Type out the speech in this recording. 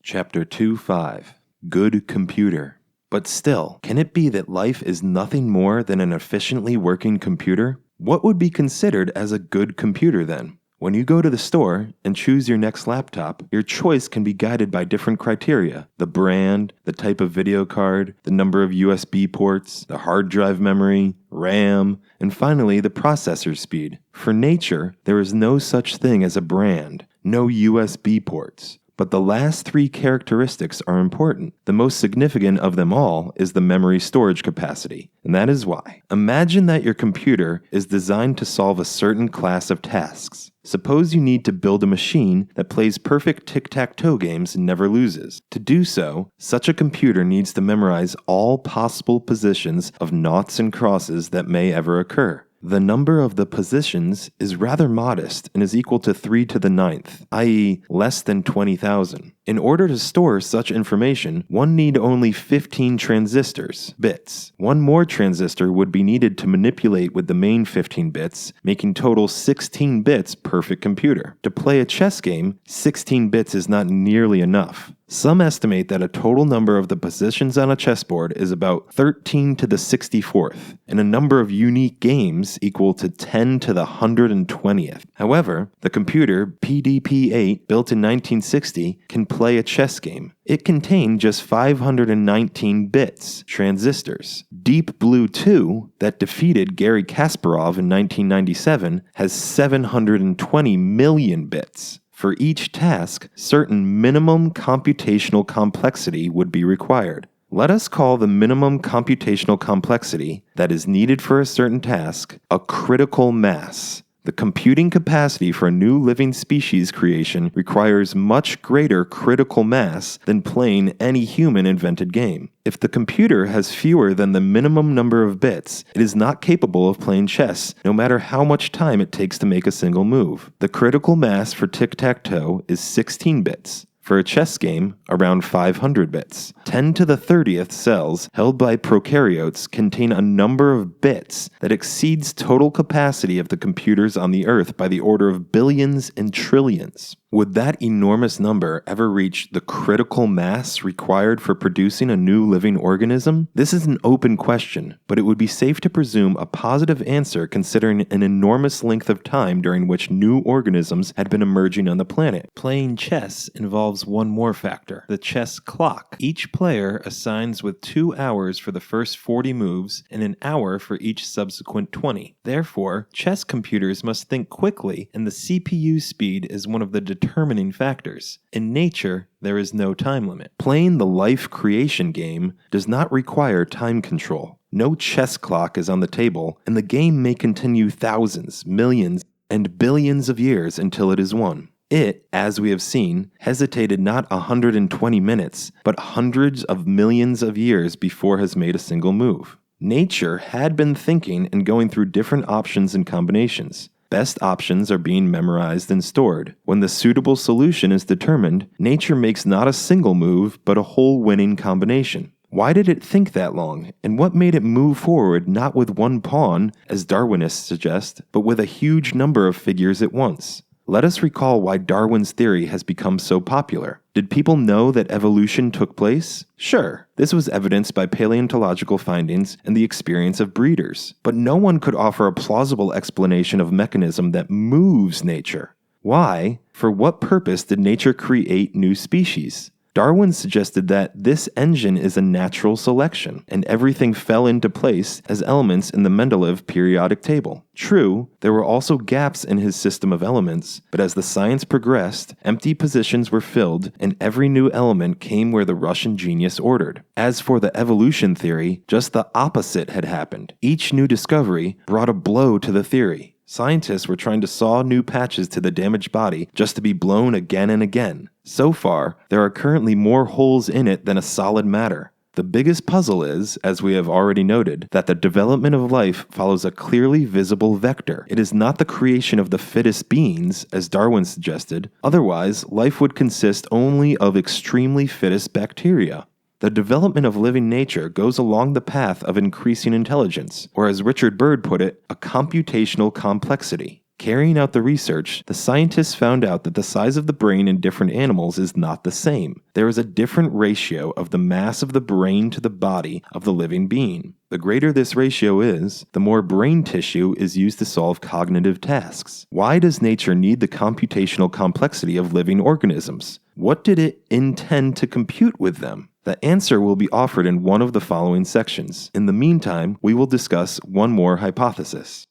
Chapter 2.5 Good Computer. But still, can it be that life is nothing more than an efficiently working computer? What would be considered as a good computer then? When you go to the store and choose your next laptop, your choice can be guided by different criteria: the brand, the type of video card, the number of USB ports, the hard drive memory, RAM, and finally the processor speed. For nature, there is no such thing as a brand, no USB ports. But the last three characteristics are important. The most significant of them all is the memory storage capacity, and that is why. Imagine that your computer is designed to solve a certain class of tasks. Suppose you need to build a machine that plays perfect tic-tac-toe games and never loses. To do so, such a computer needs to memorize all possible positions of noughts and crosses that may ever occur. The number of the positions is rather modest and is equal to 3 to the 9th, i.e. less than 20,000. In order to store such information, one need only 15 transistors, bits. One more transistor would be needed to manipulate with the main 15 bits, making total 16 bits perfect computer. To play a chess game, 16 bits is not nearly enough. Some estimate that a total number of the positions on a chessboard is about 13 to the 64th, and a number of unique games equal to 10 to the 120th. However, the computer PDP-8, built in 1960, can play a chess game. It contained just 519 bits, transistors. Deep Blue 2, that defeated Garry Kasparov in 1997, has 720 million bits. For each task, certain minimum computational complexity would be required. Let us call the minimum computational complexity that is needed for a certain task a critical mass. The computing capacity for a new living species creation requires much greater critical mass than playing any human-invented game. If the computer has fewer than the minimum number of bits, it is not capable of playing chess, no matter how much time it takes to make a single move. The critical mass for tic-tac-toe is 16 bits. For a chess game, around 500 bits. 10 to the 30th cells held by prokaryotes contain a number of bits that exceeds total capacity of the computers on the Earth by the order of billions and trillions. Would that enormous number ever reach the critical mass required for producing a new living organism? This is an open question, but it would be safe to presume a positive answer considering an enormous length of time during which new organisms had been emerging on the planet. Playing chess involves one more factor: the chess clock. Each player assigns with 2 hours for the first 40 moves and an hour for each subsequent 20. Therefore, chess computers must think quickly, and the CPU speed is one of the determining factors. In nature, there is no time limit. Playing the life creation game does not require time control. No chess clock is on the table, and the game may continue thousands, millions, and billions of years until it is won. It, as we have seen, hesitated not 120 minutes, but hundreds of millions of years before it has made a single move. Nature had been thinking and going through different options and combinations. Best options are being memorized and stored. When the suitable solution is determined, nature makes not a single move, but a whole winning combination. Why did it think that long, and what made it move forward not with one pawn, as Darwinists suggest, but with a huge number of figures at once? Let us recall why Darwin's theory has become so popular. Did people know that evolution took place? Sure, this was evidenced by paleontological findings and the experience of breeders. But no one could offer a plausible explanation of mechanism that moves nature. Why? For what purpose did nature create new species? Darwin suggested that this engine is a natural selection, and everything fell into place as elements in the Mendeleev periodic table. True, there were also gaps in his system of elements, but as the science progressed, empty positions were filled, and every new element came where the Russian genius ordered. As for the evolution theory, just the opposite had happened. Each new discovery brought a blow to the theory. Scientists were trying to saw new patches to the damaged body just to be blown again and again. So far, there are currently more holes in it than a solid matter. The biggest puzzle is, as we have already noted, that the development of life follows a clearly visible vector. It is not the creation of the fittest beings, as Darwin suggested. Otherwise, life would consist only of extremely fittest bacteria. The development of living nature goes along the path of increasing intelligence, or as Richard Byrd put it, a computational complexity. Carrying out the research, the scientists found out that the size of the brain in different animals is not the same. There is a different ratio of the mass of the brain to the body of the living being. The greater this ratio is, the more brain tissue is used to solve cognitive tasks. Why does nature need the computational complexity of living organisms? What did it intend to compute with them? The answer will be offered in one of the following sections. In the meantime, we will discuss one more hypothesis.